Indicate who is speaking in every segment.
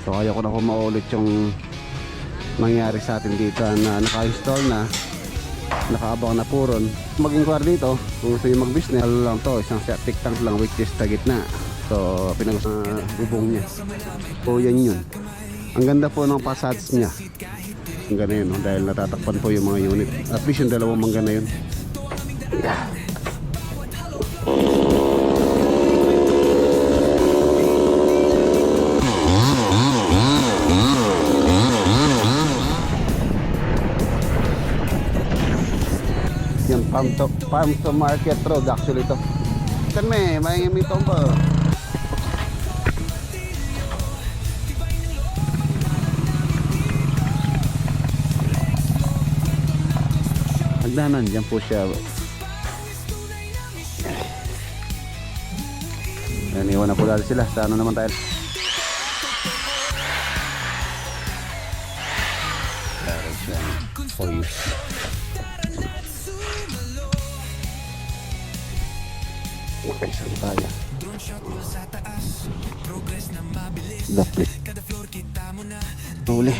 Speaker 1: So ayaw ko na po maulit yung nangyari sa atin dito na naka-install na, nakaabang na puron. Mag-inquire dito kung gusto nyo mag-business, ano lang to, isang septic tank lang which is sa gitna. So bubong niya. So yan yun. Ang ganda po ng facades niya. Ang ganda yun, no? Dahil natatakpan po yung mga unit. At least yung dalawang mangga na yun. Yeah. Yan, farm to market road actually to. Kan may itong ba? Hagdanan, dyan po siya. Yan, iwan na po dahil sila. Sa ano naman tayo? Okay, saan tayo? Dapit. Huli.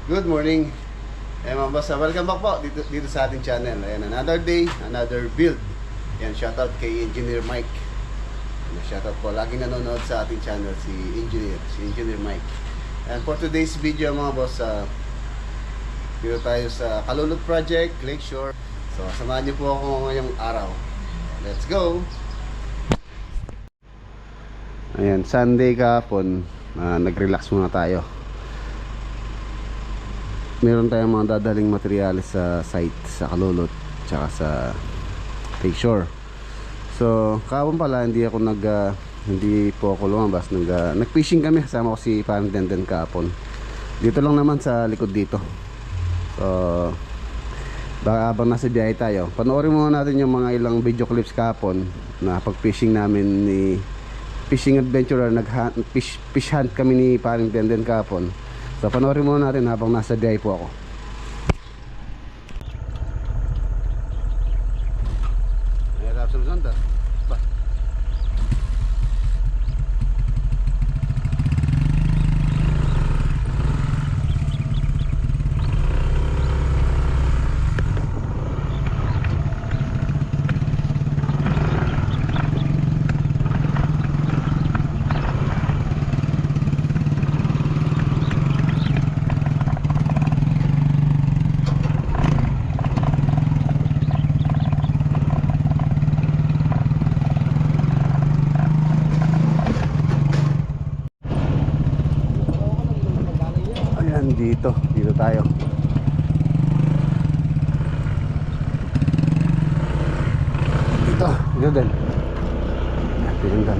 Speaker 1: Good morning. Mga boss, welcome back po dito sa ating channel. Ayan, another day, another build. Ayan, shoutout kay Engineer Mike. Ayan, shoutout po, laging nanonood sa ating channel si Engineer Mike. And for today's video mga boss, dito tayo sa Kalulot Project, Lakeshore. So, samahan niyo po ako ngayong araw. Let's go! Ayan, Sunday kahapon, nag-relax muna tayo. Meron tayong mga dadaling materyales sa site sa Kalulot tsaka sa Lakeshore. So kahapon pala hindi po ako lumabas, nag-fishing kami, kasama ko si Parang Denden kahapon. Dito lang naman sa likod dito. So baka habang nasa biyahe tayo, panoorin muna natin yung mga ilang video clips kahapon na pag-fishing namin ni Fishing Adventurer. Fish hunt kami ni Parang Denden kahapon. So panoorin muna natin habang nasa biyahe po ako. Ayan, absolutely ba? Dito tayo. Dito din. Pinundan.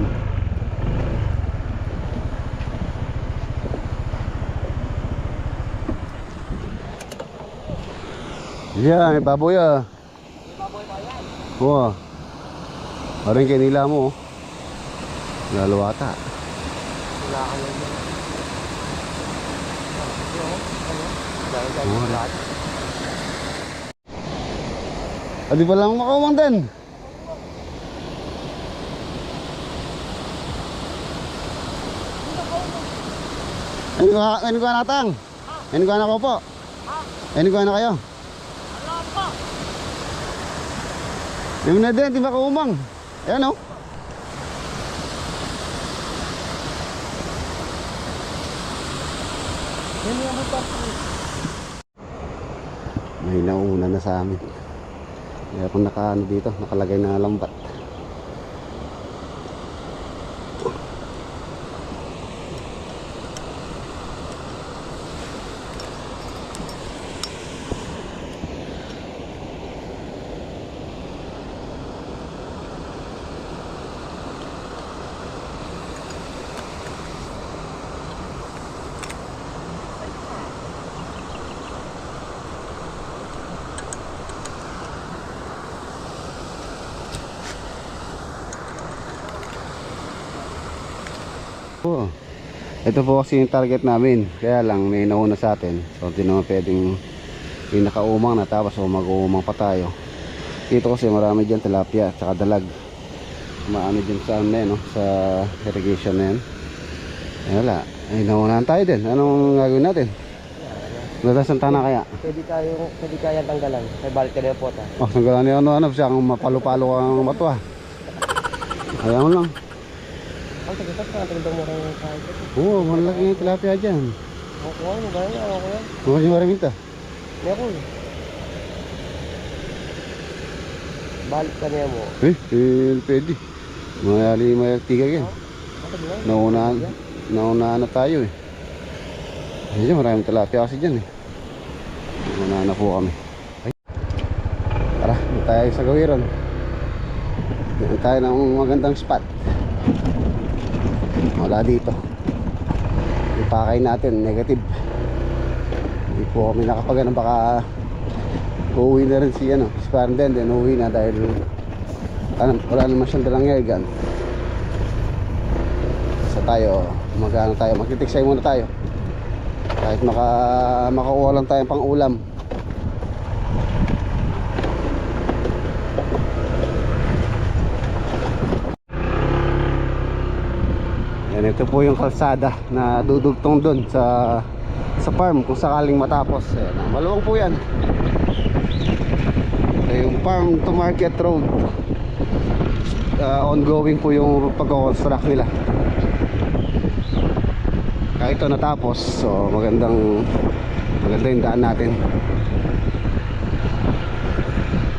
Speaker 1: Yeah, may baboy ah. May baboy ba yan? Oo. Parang kinila mo. Naluwata. Wala ka yan. Adi pa lang makawang din. Ano ka natang? Ano ka na ko po? Ano ka na kayo? Di na din, di ba kaumang? Ayan o. May nauna na sa amin. Kaya kung nakaano dito, nakalagay na lambat. Oo. Ito po kasi yung target namin. Kaya lang may nauna sa atin. So hindi naman pwedeng yung nakaumang na tapos mag-uumang pa tayo. Dito kasi marami dyan tilapia at saka dalag. Maano dyan sa ano na yun, no? Sa irrigation na yan. Ay wala. Ay naunahan tayo din. Anong gagawin natin? Nadasan tana kaya?
Speaker 2: Pwede kaya tanggalan. May balik ka na yung pota.
Speaker 1: Oh, tanggalan niya ano siya kung mapalo-palo kang mato ah. Kaya mo lang.
Speaker 2: Ang tagitas na, tagdang mo rin yung kahit.
Speaker 1: Oo, malaki yung tilapia dyan.
Speaker 2: Ako, ano ba yan? Ako yan.
Speaker 1: Huwag yung maraminta.
Speaker 2: Meron. Balik ka niya mo.
Speaker 1: Pwede. Mayali mayagtiga yan. Nauna na tayo eh. Ayun, maraming tilapia kasi dyan eh. Nauna na po kami. Ay. Tara, tayo sa gawiran. Dito tayo ng magandang spot. Wala dito. Yung pakay natin, negative. Hindi po kami nakapagano, baka uuwi na rin si Sparden din, uuwi na dahil wala naman siyang dalang airgun. So tayo, magtitiksay muna tayo. Kahit makakuha lang tayong pang ulam. Yan, ito po yung kalsada na dudugtong doon sa farm kung sakaling matapos. Ayan, maluwang po yan. Ito yung farm to market road. Ongoing po yung pagko-construct nila. Kahit ito natapos, so maganda yung daan natin.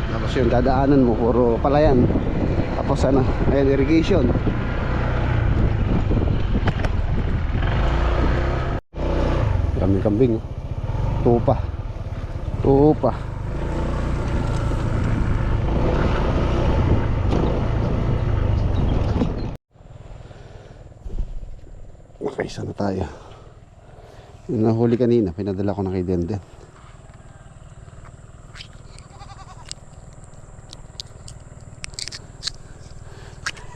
Speaker 1: Tapos yung dadaanan mo puro palayan. Tapos ayan, irrigation. Daming kambing. Tupa. Okay, sana tayo. Yung nahuli kanina, pinadala ko na kay Denden.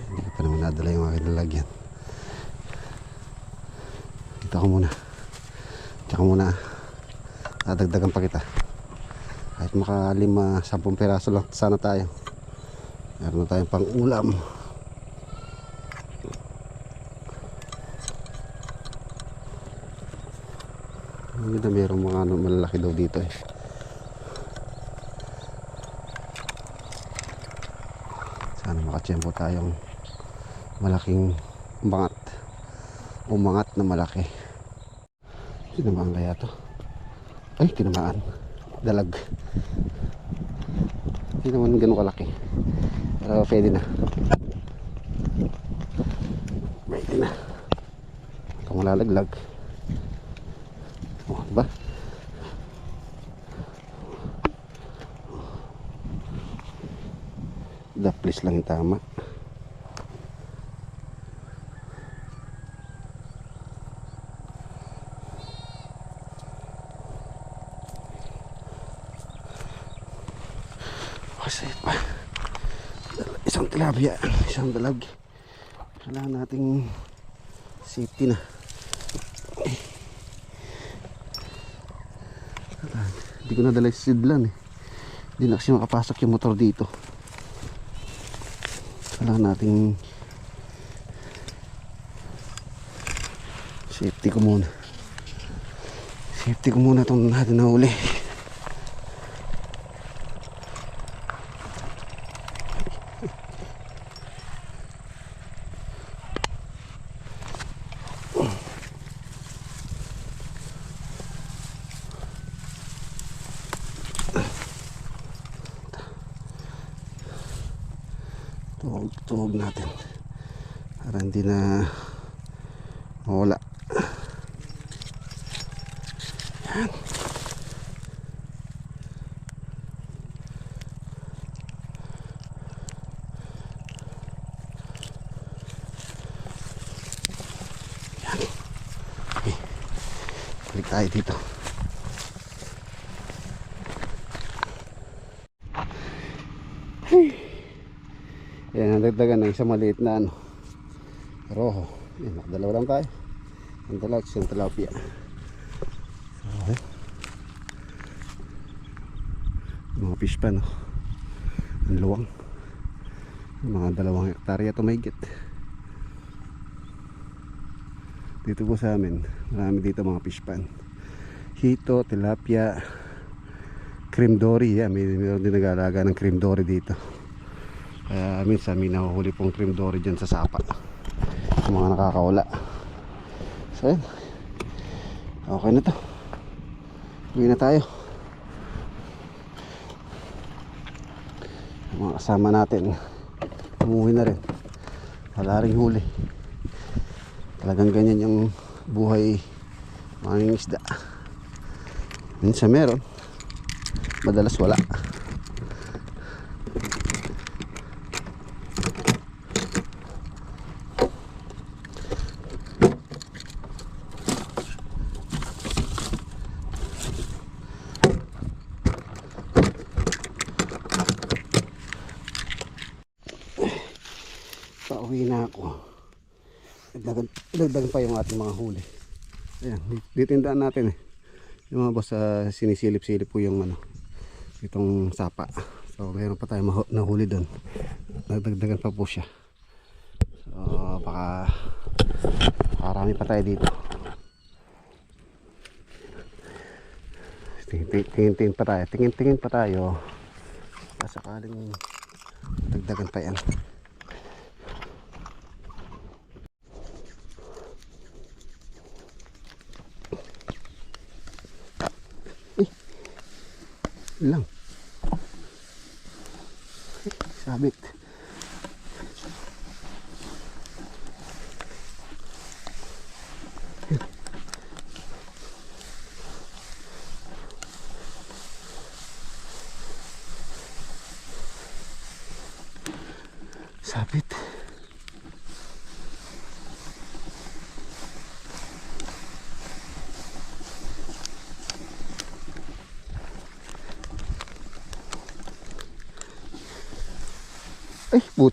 Speaker 1: Hindi ko pa naman nadala yung aking lalagyan. Dito ako muna. Tsaka muna, dadagdagan pa kita. Kahit maka 5-10 peraso lang sana tayo. Meron na tayong pang ulam. Merong mga malalaki daw dito eh. Sana makatsyempo tayong malaking umangat na malaki. Tinamaan kaya to? Ay, tinamaan. Dalag. Hindi naman ganun kalaki. Pero pwede na. Pwede na. Ito malalaglag. Oh, diba? Daplis lang yung tama. Kasi isang tilapia, isang dalag. Kailangan nating safety na. Hindi ko nadala yung sidlan eh. Hindi na kasi makapasok yung motor dito. Kailangan nating safety ko muna itong natin nahuli. Tuwag natin para hindi na mawala. Yan. Yan. Okay. Balik tayo dito. Yan, nagdagdagan ng isang maliit na roho. Yan, nakadalawa lang tayo. Ang dalawa, yung tilapia. Okay. Mga fish pa, no? Ang luwang. Mga 2 hektarya ito mahigit. Dito po sa amin, marami dito mga fish pan. Hito, tilapia, cream dory. Meron din nag-aalaga ng cream dory dito. Kaya minsan may nahuhuli pong cream dory dyan sa sapa, sa mga nakakawala. So yun, okay na to. Uwi na tayo. Mga kasama natin umuwi na rin, wala ring huli. Talagang ganyan yung buhay mga isda. Minsan meron, madalas wala. Pauwi na ako. Dagdagan pa yung ating mga huli. Ayan, dito yung daan natin eh. Yung mga boss, sinisilip-silip po yung ano, itong sapa. So mayroon pa tayong nahuli doon. Dagdagan pa po siya. So baka marami pa tayo dito. Tingin-tingin pa tayo. Tingin-tingin pa tayo. Sakaling dagdagan pa yan. Lang sabit. Sabit. Ay, put.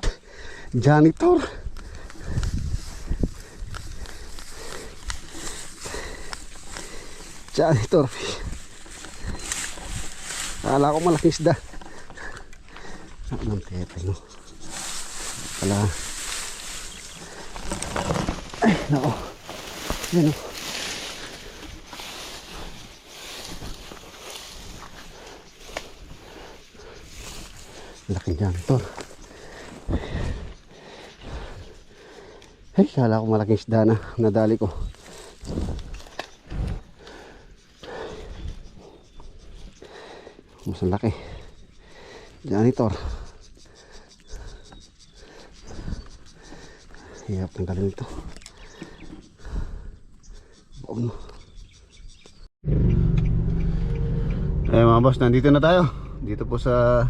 Speaker 1: Janitor. Janitor fish. Akala ko malaking isda. Saan ang tete, no? Pala. Ay, nako. Yan, no? Laking janitor. Ay, kala ko malaking isda na nadali ko. Mas laki. Janitor. Hirap ng galing ito. Boom. Eh mga boss, nandito na tayo. Dito po sa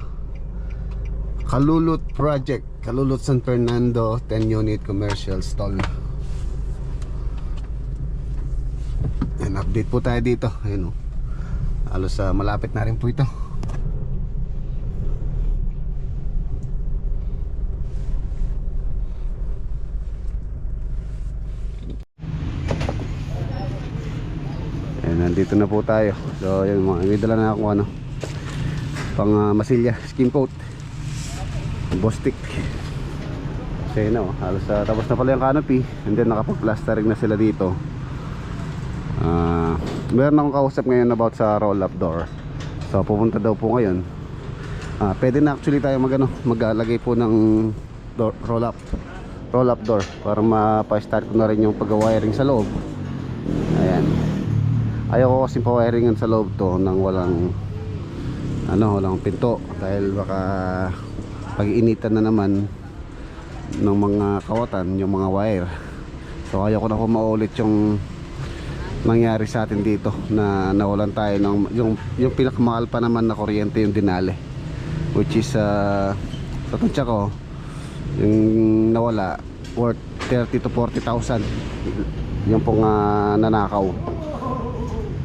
Speaker 1: Kalulot Project, Kalulot San Fernando 10 unit commercial stall. Ayan, update po tayo dito. Ayun, halos malapit na rin po ito. Ayan, nandito na po tayo. So yun, may dala na ako ano, pang masilya, skin coat, Bostik. Kasi no, halos tapos na pala yung canopy. And then nakapag-plastering na sila dito. Meron akong kausap ngayon about sa roll-up door. So pupunta daw po ngayon. Pwede na actually tayo maglalagay po ng roll-up door para mapa-start ko na rin yung pag-wiring sa loob. Ayan. Ayoko kasi pa-wiringan sa loob to nang walang pinto, dahil baka pag-iinitan na naman ng mga kawatan yung mga wire. So ayoko na po maulit yung nangyari sa atin dito, na nawalan tayo ng yung pinakamahal pa naman na kuryente, yung dinali, which is sa tansya ko yung nawala worth 30 to 40,000 yung pong nanakaw.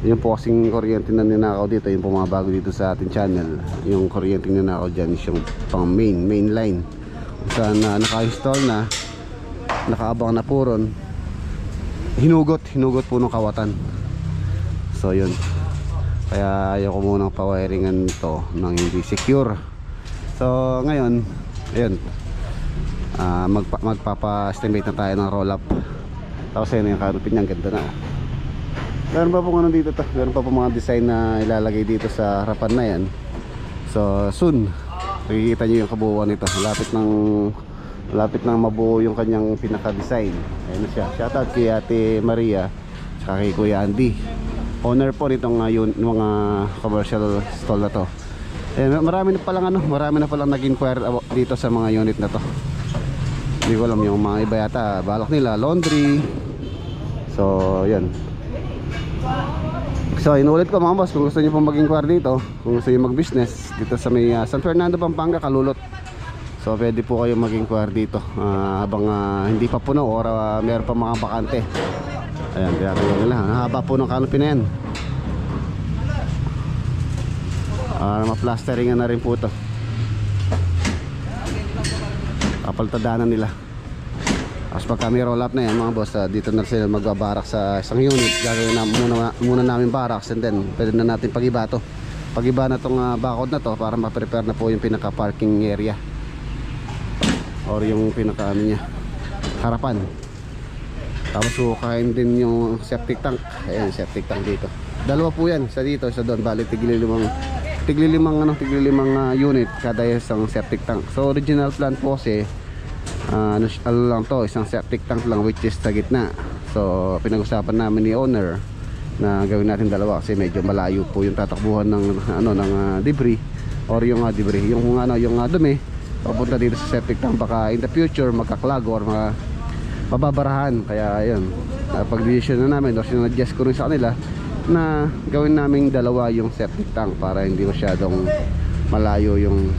Speaker 1: Yung po kasing kuryente na ninakaw dito, yung po mga bago dito sa ating channel, yung kuryente ninakaw dyan is yung pang main line, saan naka-install na, nakaabang na puron, hinugot po ng kawatan. So yun, kaya ayoko munang pawiringan to nang hindi secure. So ngayon, ayun, magpapa-estimate na tayo ng roll up. Tapos ayun yung kanopin niya, ganda na. Meron pa pong ano dito to, meron pa pong mga design na ilalagay dito sa harapan na yan. So soon, makikita nyo yung kabuuan nito. Malapit nang mabuo yung kanyang pinaka-design. Ayun na siya. Shoutout kay Ate Maria tsaka kay Kuya Andy, owner po nitong mga commercial stall na to. Ayun, marami na palang nag-inquire dito sa mga unit na to. Hindi ko alam, yung mga iba yata balak nila laundry. So yun. So inulit ko mga boss, kung gusto niyo pong mag-inquire dito, kung gusto niyo mag-business dito sa may San Fernando, Pampanga, Kalulot, so pwede po kayo mag-inquire dito habang hindi pa puno or meron pa mga bakante. Ayan, kaya kayo nila, haba po ng canopy na yan. Ma-plasteringan na rin po ito. Kapaltadanan nila. Tapos pagka may roll up na yan mga boss, dito na sila magbabarak sa isang unit. Gagawin na muna namin barracks, and then pwede na natin pag-iba to. Pag-iba na tong bakod na to para ma-prepare na po yung pinaka-parking area or yung pinaka-ano niya, harapan. Tapos sukain din yung septic tank. Ayan, septic tank dito. Dalawa po yan, isa dito, isa doon. Bali tiglilimang unit kada isang septic tank. So original plan po kasi ano lang to, isang septic tank lang, which is sa gitna. So pinag-usapan namin ni owner na gawin natin dalawa kasi medyo malayo po yung tatakbuhan ng debris or yung dumi papunta dito sa septic tank. Baka in the future magka-clog or mababarahan. Kaya ayun, pag-decision na namin or sinadjust ko rin sa kanila na gawin naming dalawa yung septic tank para hindi masyadong malayo yung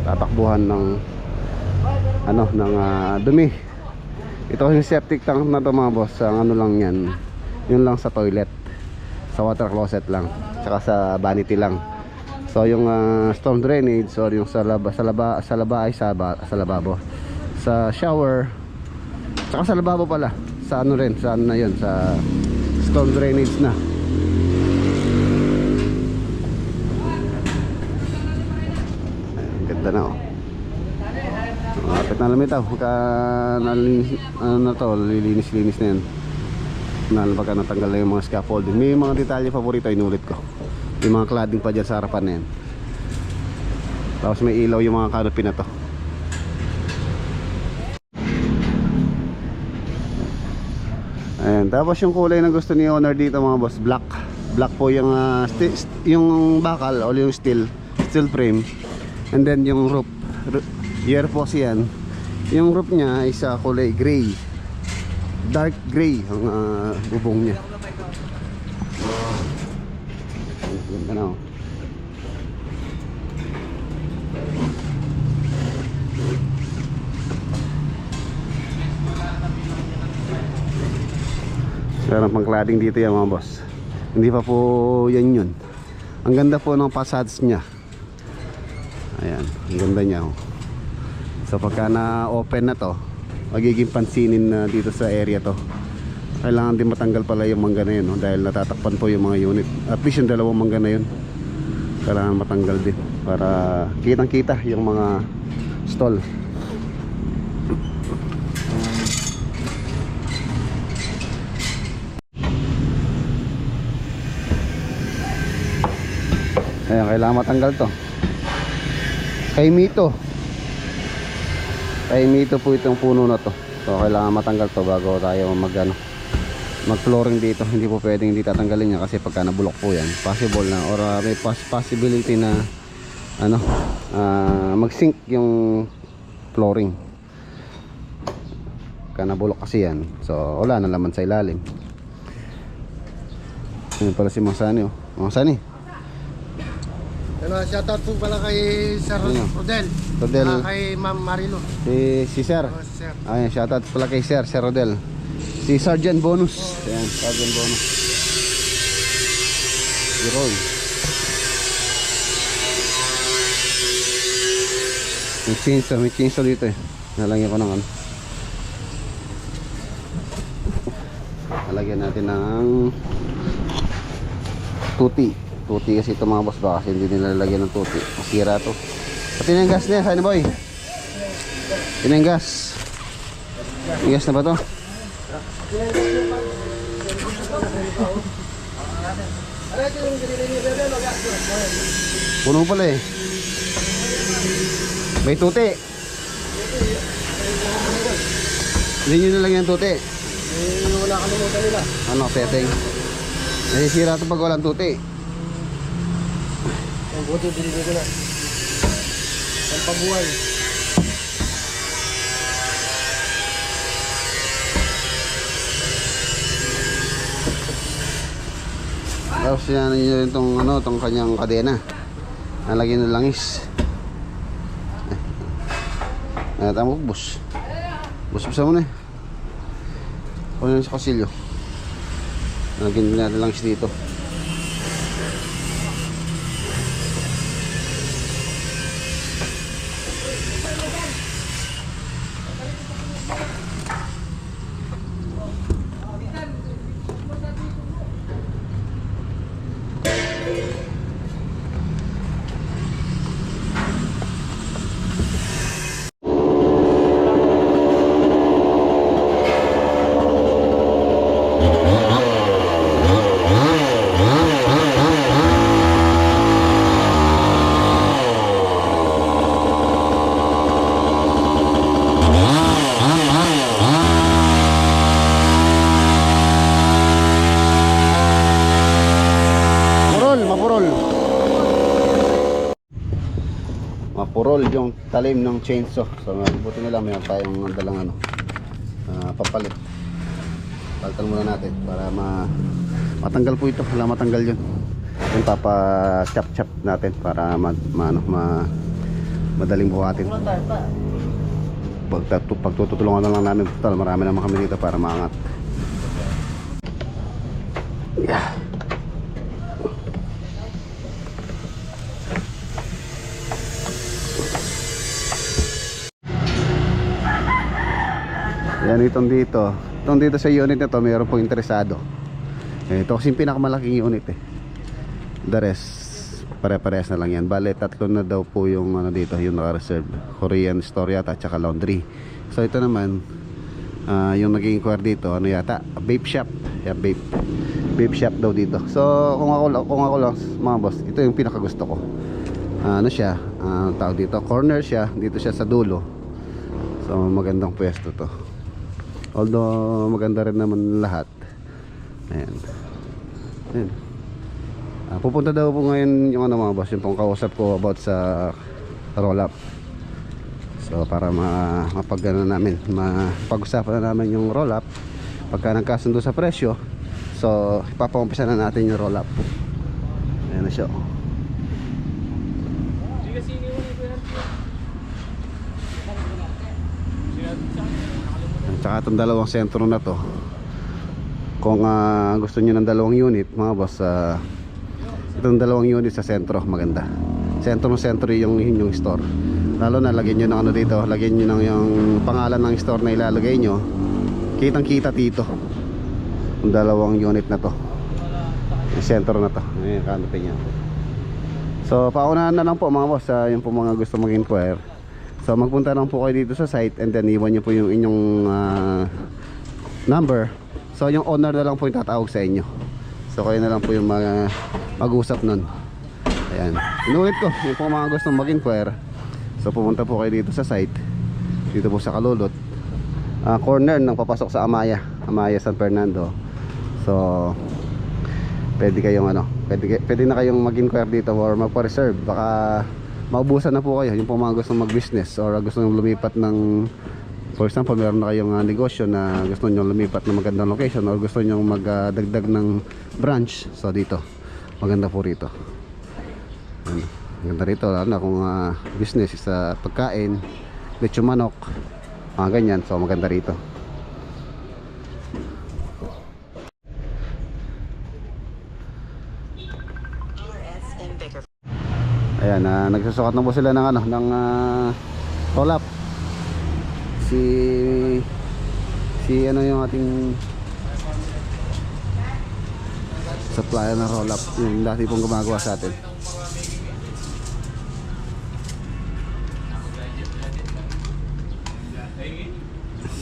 Speaker 1: tatakbuhan ng dumi. Ito yung septic tank na to mga boss, ang ano lang yan, yun lang sa toilet, sa water closet lang, tsaka sa vanity lang. So yung storm drainage or yung sa lababo, sa shower, tsaka sa lababo pala, sa ano rin, sa ano na yun, sa storm drainage na. Ayan, ganda na oh. Kapit na lamit lilinis na yan. Pagka natanggal na yung mga scaffolding. May mga detalye paborito, inulit ko. May mga cladding pa dyan sa harapan na yan. Tapos may ilaw yung mga canopy na to. Ayan, tapos yung kulay na gusto ni owner dito mga boss, black. Black po yung yung bakal o yung steel frame. And then yung roof, year po siyan. Yung roof niya ay sa kulay gray, dark gray ang bubong niya. Ganda na oh. Meron pang cladding dito yan mga boss. Hindi pa po yun. Ang ganda po ng facades niya. Ayan, ang ganda niya oh. So pagka na-open na to, magiging pansinin na dito sa area to. Kailangan din matanggal pala yung mangga na yun no? Dahil natatakpan po yung mga unit. At least yung dalawang mangga na yun kailangan matanggal din para kitang kita yung mga stall. Ayan, kailangan matanggal to. Kay Mito po itong puno na to. So kailangan matanggal to bago tayo mag-flooring dito. Hindi po pwedeng hindi tatanggalin niya kasi pagka nabulok po yan, possible na or may possibility na mag-sink yung flooring. Pagka nabulok kasi yan, so wala na laman sa ilalim. Ayun pala si Mang Sani oh. Mang Sani,
Speaker 2: shoutout po pala kay Sir Rodel. Kay Ma'am Marilo.
Speaker 1: Si Sir.
Speaker 2: Sir.
Speaker 1: Ayan, shoutout pala kay Sir Rodel. Si Sergeant Bonus. Ayan, Sergeant Bonus. Si Roy. May chainsaw dito eh. Nalangyan ko ng ano. Lalagyan natin ng tuti. Tuti kasi ito mga boss, baka kasi hindi nila lalagyan ng tuti. Masira to. Pati na yung gas niya, Sunny Boy. Pati na yung gas. Yung gas na ba to? Puno pala eh. May tuti. Hindi nyo nalagyan ng tuti.
Speaker 2: Wala kalimutan nila.
Speaker 1: Ano, setting? Nasisira ito pag walang tuti.
Speaker 2: Ang buti binigay ko na. Ang pabuhay.
Speaker 1: Tapos yan nyo rin itong, ano, itong kanyang kadena. Nalagyan ng langis. Tama ko, bus. Bus-busa mo na eh. Kunin sa kasilyo. Nalagyan natin langis dito. Mapurol yung talim ng chainsaw. So buti na lang mayroon tayong dalang ano, papalit. Palitan muna natin para matanggal po ito. Wala matanggal yun. Yung papa-chop natin para madaling buhatin. Pagtutulungan na lang namin. Total, marami naman kami dito para maangat. Yeah. Yan itong dito. Itong dito sa unit na to, mayroon pong interesado. Ito kasi yung pinakamalaking unit eh. The rest, pare-parehas na lang yan. Bale, 3 na daw po yung ano dito, yung naka-reserve. Korean store yata at saka laundry. So ito naman, yung naging inquire dito, ano yata, vape shop. Yeah, vape shop daw dito. So kung ako lang mga boss, ito yung pinakagusto ko. Ano siya, tawag dito, corner siya, dito siya sa dulo. So magandang pwesto to. Although maganda rin naman lahat. Ayan. Ayan. Pupunta daw po ngayon yung ano mga boss, yung pong kausap ko about sa roll up. So para mapag-ano namin, mapag-usapan na namin yung roll up. Pagka nagkasundo sa presyo, so ipapaumpisa na natin yung roll up. Ayan na siya. Tsaka itong dalawang sentro na to, kung gusto nyo ng dalawang unit mga boss, itong dalawang unit sa sentro maganda. Sentro yung store. Lalo na lagyan nyo ng ano dito, lagyan nyo ng yung pangalan ng store na ilalagay nyo. Kitang kita dito yung dalawang unit na to, yung sentro na to. Ayan, kanopin nyo. So paunahan na lang po mga boss, yung po mga gusto mag-inquire. So magpunta lang po kayo dito sa site and then iwan nyo po yung inyong number. So yung owner na lang po yung tatawag sa inyo. So kayo na lang po yung mag-usap nun. Ayan. Inulit ko, yung po mga gustong mag-inquire. So pumunta po kayo dito sa site. Dito po sa Kalulot. Corner ng papasok sa Amaya San Fernando. So pwede kayong pwede na kayong mag-inquire dito or magpa-reserve. Baka maubusan na po kayo, yung po mga gustong mag-business or gusto nyo lumipat ng, for example, meron na kayong negosyo na gusto nyo lumipat ng magandang location or gusto nyo magdagdag ng branch. So dito, maganda po rito. Maganda rito, lalo na kung business sa pagkain, lechon manok, mga ganyan. So maganda rito. Ayan, nagsusukat na po sila ng roll up. Si ano yung ating supplier ng roll up, yung dati pong gumagawa sa atin.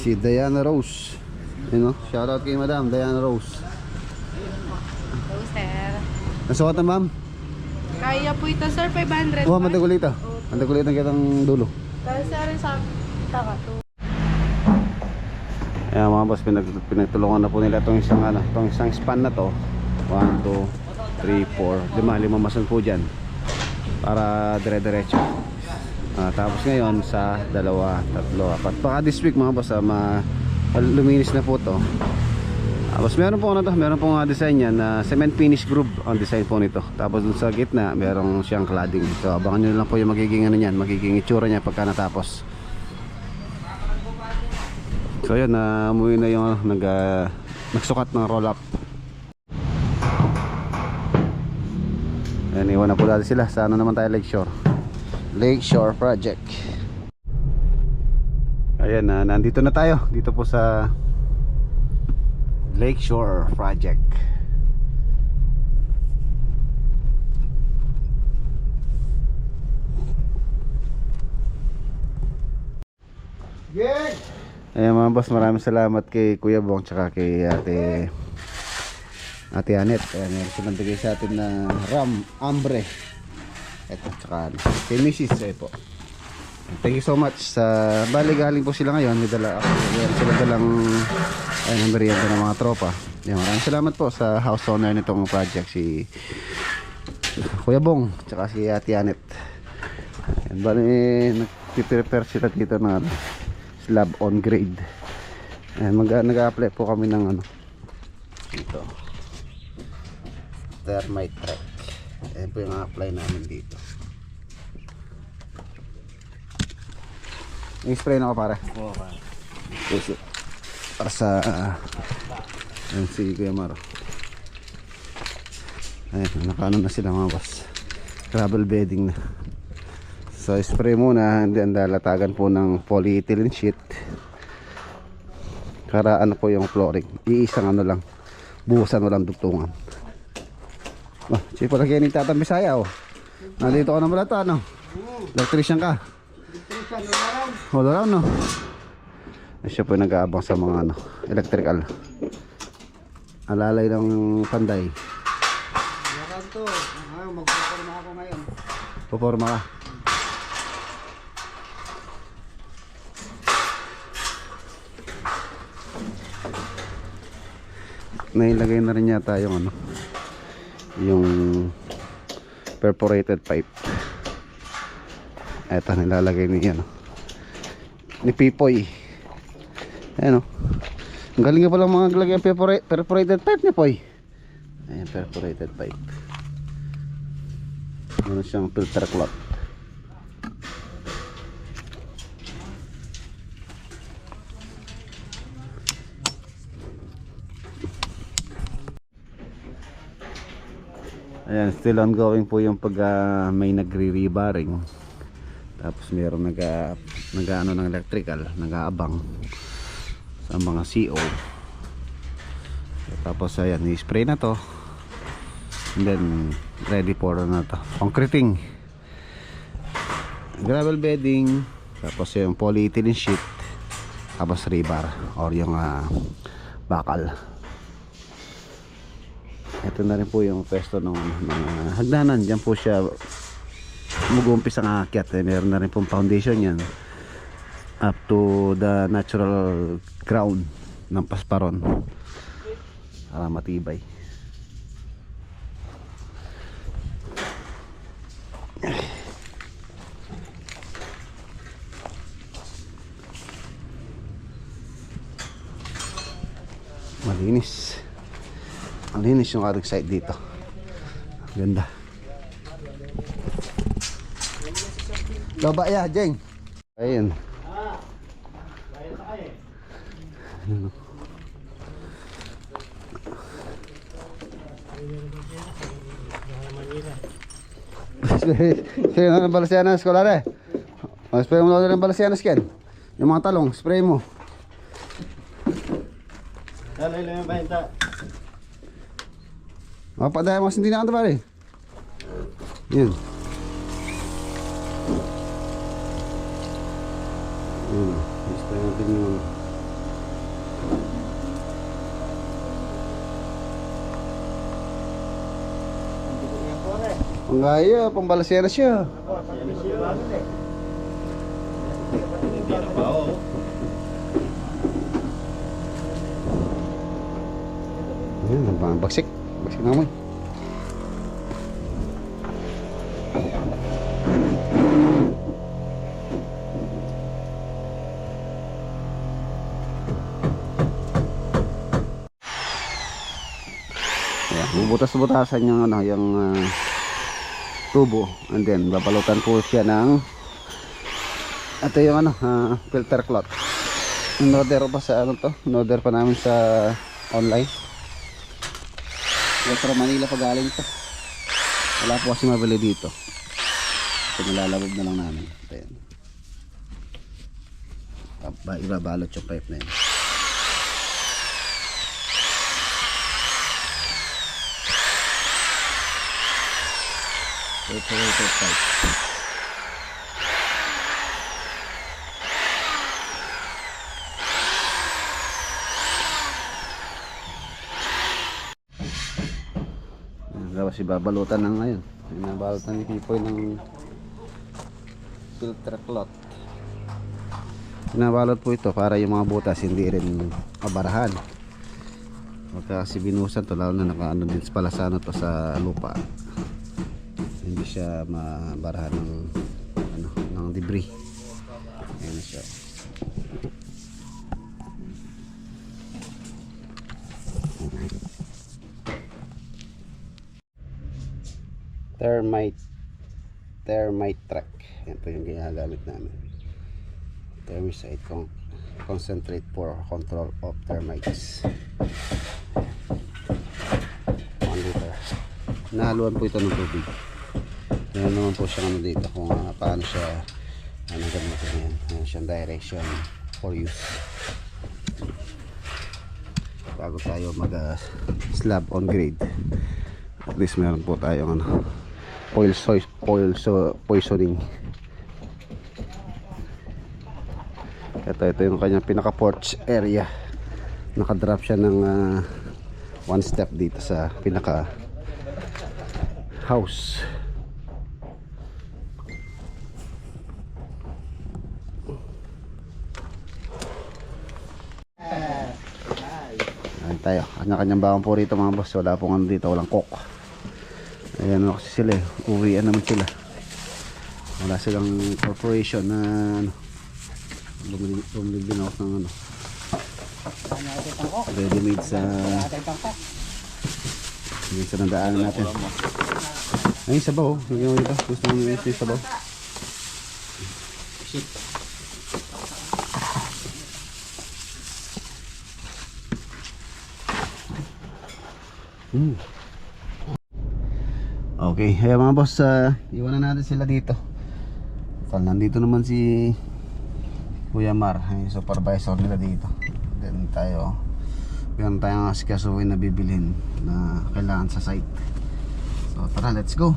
Speaker 1: Si Diana Rose, shoutout kay Madam Diana Rose.
Speaker 3: Hello, sir.
Speaker 1: Nasukat na ma'am?
Speaker 3: Kaya po ito, sir, 500.
Speaker 1: Oh, madagulit ah. Madagulit ang kitang dulo.
Speaker 3: Dahil sir, sa taka to.
Speaker 1: Ayan mga boss, pinagtulungan na po nila itong isang, itong isang span na to. 1, 2, 3, 4, 5 mason po dyan para dire-diretso. Tapos ngayon sa 2, 3, 4. Baka this week mga boss, luminis na po to. Tapos meron po meron pong design yan na cement finish groove ang design po nito. Tapos dun sa gitna meron siyang cladding. So abangan nyo lang po yung magiging magiging itsura niya pagka natapos. So yun, umuwi na yung nagsukat ng roll up. Ayan, iwan na po dati sila. Sa naman tayo, Lakeshore Project. Ayan, nandito na tayo. Dito po sa Lakeshore Project.
Speaker 2: Yes!
Speaker 1: Ayan mga boss, maraming salamat kay Kuya Bong tsaka kay Ate Anet. Ayan, meron silang bigay sa atin na ram, ambre. Eto, tsaka kay Mrs. po. Thank you so much. Bali galing po sila ngayon. May dala ako. Sila dalang merienda ng mga tropa. Ayan, maraming salamat po sa house owner nitong project, si Kuya Bong tsaka si Ate Anet. Ayan, bali nagpiprepare sila dito ng slab on grade. Ayan, nag-a-apply po kami ng ito, thermite track. Ayan po yung apply namin dito. I-spray na ko pare. Oo, pare. Para sa ayan si Kuya Maro. Ayan, nakano na sila mga boss. Gravel bedding na. So spray muna, and then lalatagan po ng polyethylene sheet para po yung flooring. Iisang lang, buhusan walang dugtungan. Siya pala kaya nagtatambi saya nandito ka na pala ito, electrician ka. Wala lang, siya po nag-aabang sa mga electrical. Alalay ng panday. Magpuporma ako ngayon. Puporma ka. Nailagay na rin yata yung yung perforated pipe. Eto, nilalagay ni Pipoy. Ayan ang galing nga palang mga lagay ang perforated pipe ni Poy. Ayan, perforated pipe. Ano siyang filter cloth. Ayan, still ongoing po yung pag may nagre-rebaring. Tapos mayroong nag-ano ng electrical, nag-aabang sa mga CO. Tapos ayan, i-spray na to. And then ready for concreting. Gravel bedding, tapos yung polyethylene sheet, tapos rebar or yung bakal. Ito na rin po yung pwesto ng hagdanan. Diyan po siya mag-uumpis ang aakyat. Meron na rin pong foundation yan up to the natural ground ng pasparon para matibay. Malinis. Ang linis yung ating site dito. Ganda. Baba ya, Jeng. Ayun. Spray mo ng balasianas, kolare. Spray mo ng balasianas, Ken. Yung mga talong, spray mo. Dali lang yung bahinta. Mapadaya mo hindi na kanta pare. Yun. Yun. Gusto natin yung panggaya, pambalasera siya. Ayan, ang bagsik. Bagsik naman. Ayan, bubutas-butasan yung ano, yung tubo, and then babalutan po siya ng ito yung ano, filter cloth. In-order pa sa ano to? In-order pa namin sa online. Metro Manila pa galing to. Wala po kasi mabili dito. So nalalabog na lang namin. Ito yan. Ibabalot yung pipe na yun. Ito pipe. Tapos ibabalutan ng ngayon. Inabalutan ni Pipoy ng filter cloth. Inabalot po ito para yung mga butas hindi rin mabarahan. Pagka kasi binusan to, lalo na nakaano din pala sa ano to sa lupa, hindi siya mabarahan ng ano, ng debris. Ayan na siya. Thermite track. Yan po yung ginagamit namin. Thermicide concentrate for control of termites. 1 liter. Nahaluan po ito ng tubig. Yan naman po siya ano dito kung paano siya ano gamitin yan. Yan siyang direction for use. Bago tayo mag slab on grade, at least meron po tayong ano, poisoning. Ito yung kanyang pinaka porch area. Nakadrop siya ng 1 step dito sa pinaka house. Ayan tayo, kanya-kanyang bawang po rito mga boss. Wala pong ano dito, walang cook. Ayan ano kasi sila, uwian naman sila. Wala silang corporation na ano, bumili din ako ng ano, ready made sa nadaanan natin. Ay, sabaw, nagyan mo dito. Gusto mo yung sabaw? Okay, kaya mga boss, iwanan natin sila dito. Nandito naman si Kuya Mar, yung supervisor nila dito. Then tayo, meron tayong asikasuhin na bibilhin na kailangan sa site. So tara, let's go.